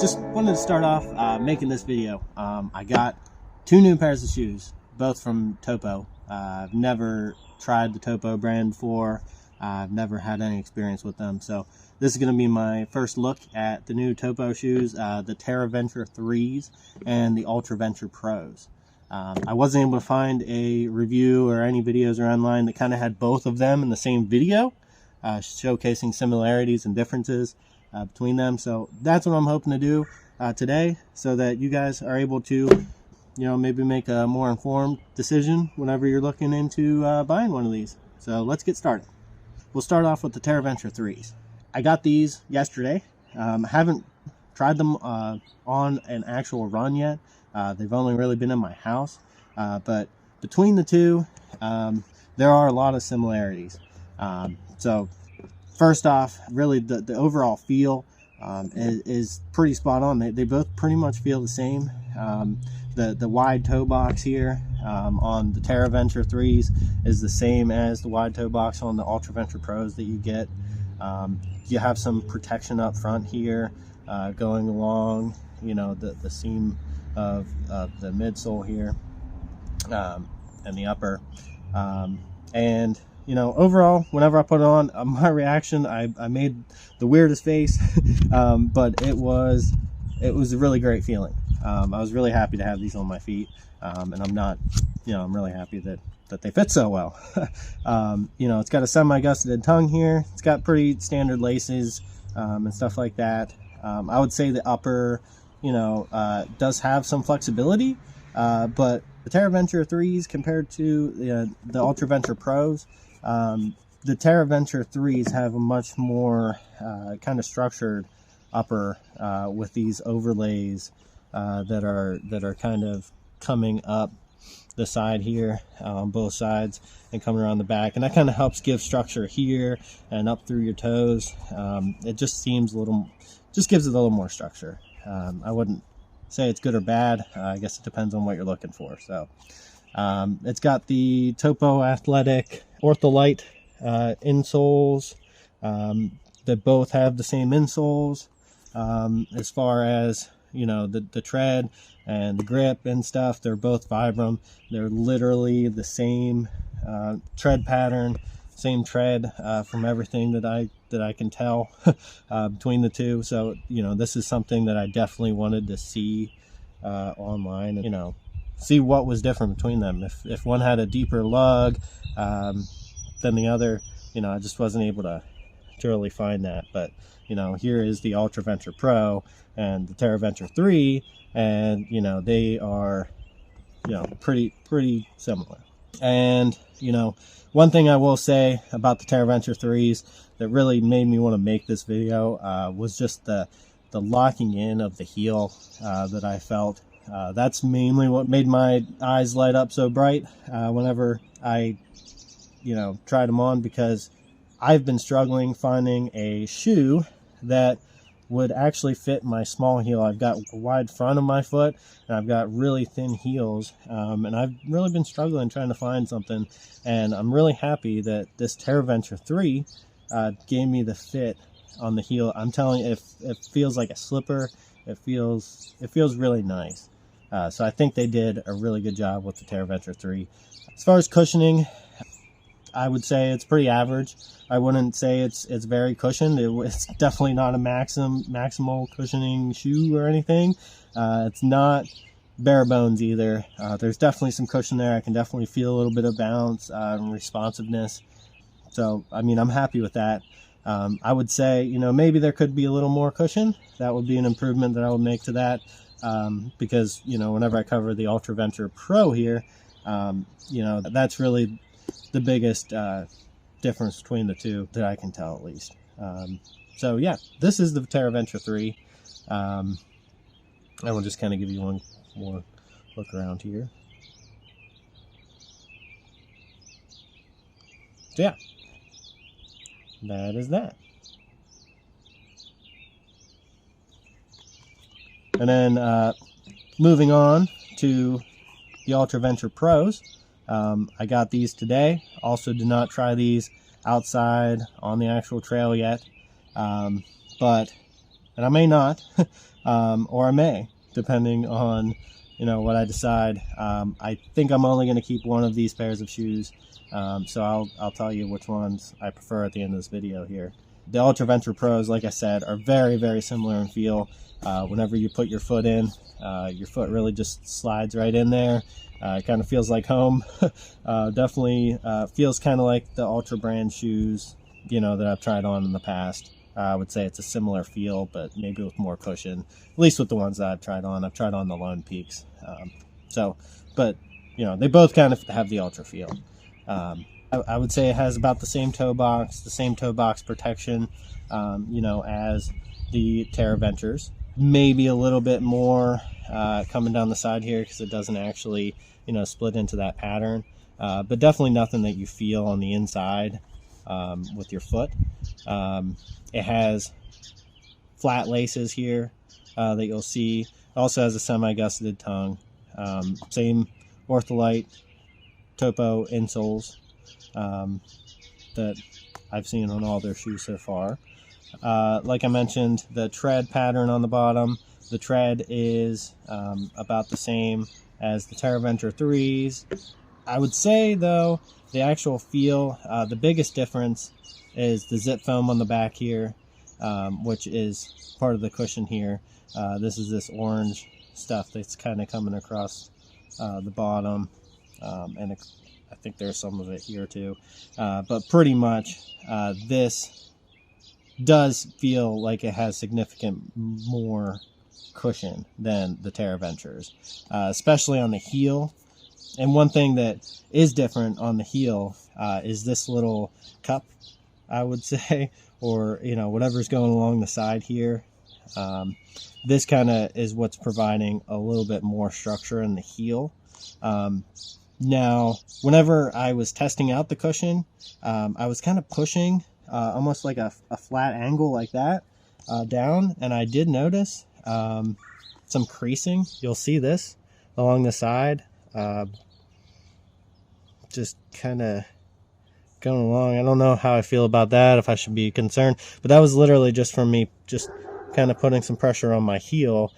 just wanted to start off making this video. I got 2 new pairs of shoes, both from TOPO. I've never tried the TOPO brand before. I've never had any experience with them, so this is going to be my first look at the new TOPO shoes, the TERRAVENTURE 3s and the Ultraventure Pros. I wasn't able to find a review or any videos or online that kind of had both of them in the same video, showcasing similarities and differences between them. So that's what I'm hoping to do today, so that you guys are able to, maybe make a more informed decision whenever you're looking into buying one of these. So let's get started. We'll start off with the TERRAVENTURE 3s. I got these yesterday. I haven't tried them on an actual run yet. They've only really been in my house, but between the two, there are a lot of similarities. So first off, really the overall feel is pretty spot on. They both pretty much feel the same. The wide toe box here on the TERRAVENTURE 3s is the same as the wide toe box on the Ultraventure Pros that you get. You have some protection up front here going along, the seam of the midsole here and the upper. And overall, whenever I put it on, my reaction, I made the weirdest face, but it was a really great feeling. I was really happy to have these on my feet, and I'm really happy that they fit so well. It's got a semi-gusseted tongue here. It's got pretty standard laces and stuff like that. I would say the upper, does have some flexibility, but the TERRAVENTURE 3s compared to the Ultraventure Pros, the TERRAVENTURE 3s have a much more kind of structured upper with these overlays that are kind of coming up the side here on both sides and coming around the back, and that kind of helps give structure here and up through your toes. It just seems just gives it a little more structure. I wouldn't say it's good or bad. I guess it depends on what you're looking for. So it's got the TOPO Athletic Ortholite insoles that both have the same insoles. As far as the tread and the grip and stuff, they're both Vibram. They're literally the same tread pattern, same tread from everything that I can tell between the two. So this is something that I definitely wanted to see online, and see what was different between them. If one had a deeper lug than the other, I just wasn't able to really find that. But here is the Ultraventure Pro and the TERRAVENTURE 3, and they are pretty similar. And one thing I will say about the TERRAVENTURE 3s that really made me want to make this video was just the locking in of the heel that I felt. That's mainly what made my eyes light up so bright whenever I tried them on, because I've been struggling finding a shoe that would actually fit my small heel. I've got a wide front of my foot, and I've got really thin heels, and I've really been struggling trying to find something, and I'm really happy that this TERRAVENTURE 3 gave me the fit on the heel. I'm telling you, it feels like a slipper. It feels really nice. So I think they did a really good job with the TERRAVENTURE 3. As far as cushioning, I would say it's pretty average. I wouldn't say it's very cushioned. It's definitely not a maximal cushioning shoe or anything. It's not bare bones either. There's definitely some cushion there. I can definitely feel a little bit of bounce and responsiveness. So I'm happy with that. I would say maybe there could be a little more cushion. That would be an improvement that I would make to that, because whenever I cover the Ultraventure Pro here, that's really the biggest difference between the two that I can tell, at least. So yeah, this is the TERRAVENTURE 3. I will just kind of give you one more look around here. So yeah, that is that. And then moving on to the Ultraventure Pros. I got these today. Also did not try these outside on the actual trail yet, but and I may not, or I may, depending on, you know, what I decide. I think I'm only going to keep one of these pairs of shoes, so I'll tell you which ones I prefer at the end of this video here. The Ultraventure Pros, like I said, are very, very similar in feel. Whenever you put your foot in, your foot really just slides right in there. It kind of feels like home. Definitely feels kind of like the Ultra brand shoes, you know, that I've tried on in the past. I would say it's a similar feel, but maybe with more cushion, at least with the ones that I've tried on. I've tried on the Lone Peaks. But, you know, they both kind of have the Ultra feel. I would say it has about the same toe box protection, you know, as the TERRAVENTUREs. Maybe a little bit more coming down the side here because it doesn't actually, you know, split into that pattern. But definitely nothing that you feel on the inside with your foot. It has flat laces here that you'll see. It also has a semi-gusseted tongue. Same Ortholite Topo insoles that I've seen on all their shoes so far. Like I mentioned, the tread pattern on the bottom, the tread is about the same as the TERRAVENTURE 3s. I would say, though, the actual feel, the biggest difference is the zip foam on the back here, which is part of the cushion here. This is this orange stuff that's kind of coming across the bottom, and I think there's some of it here too. But pretty much this does feel like it has significant more cushion than the TERRAVENTUREs, especially on the heel. And one thing that is different on the heel is this little cup, I would say, or, you know, whatever's going along the side here. This kind of is what's providing a little bit more structure in the heel. Now, whenever I was testing out the cushion, I was kind of pushing almost like a flat angle like that down, and I did notice some creasing. You'll see this along the side, just kind of going along. I don't know how I feel about that, if I should be concerned, but that was literally just from me just kind of putting some pressure on my heel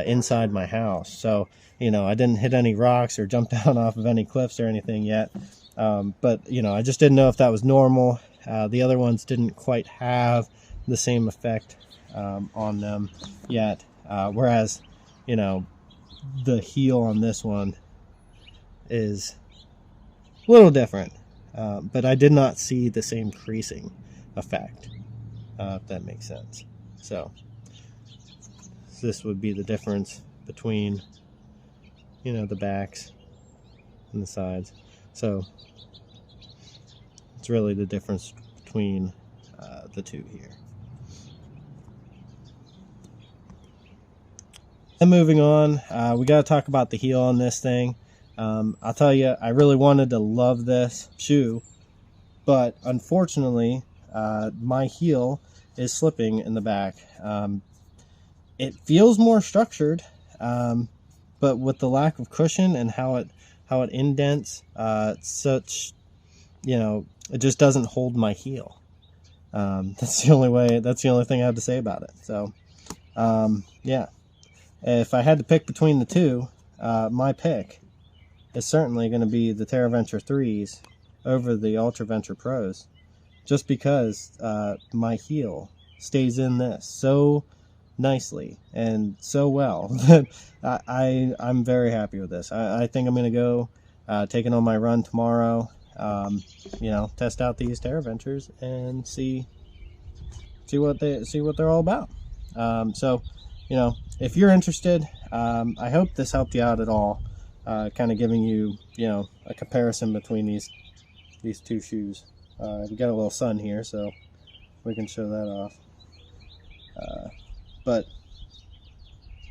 inside my house. So, you know, I didn't hit any rocks or jump down off of any cliffs or anything yet, but, you know, I just didn't know if that was normal. The other ones didn't quite have the same effect on them yet, whereas, you know, the heel on this one is a little different, but I did not see the same creasing effect, if that makes sense. So this would be the difference between, you know, the backs and the sides. So it's really the difference between the two here. And moving on, we got to talk about the heel on this thing. I'll tell you, I really wanted to love this shoe, but unfortunately, my heel is slipping in the back. It feels more structured, but with the lack of cushion and how it indents, such, you know, it just doesn't hold my heel. That's the only thing I have to say about it. So, yeah, if I had to pick between the two, my pick is certainly going to be the TERRAVENTURE 3s over the Ultraventure Pros, just because my heel stays in this so nicely and so well that I'm very happy with this. I think I'm going to go take it on my run tomorrow, you know, test out these TERRAVENTUREs and see what they're all about. So, you know, if you're interested, I hope this helped you out at all, kind of giving you, you know, a comparison between these two shoes. We got a little sun here, so we can show that off. But,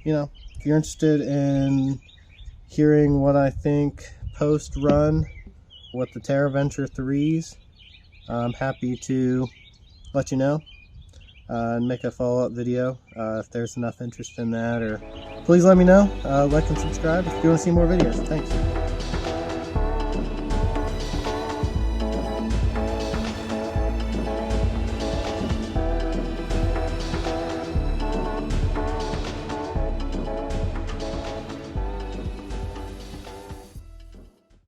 you know, if you're interested in hearing what I think post-run with the TERRAVENTURE 3s, I'm happy to let you know and make a follow-up video if there's enough interest in that, or please let me know. Like and subscribe if you want to see more videos. Thanks.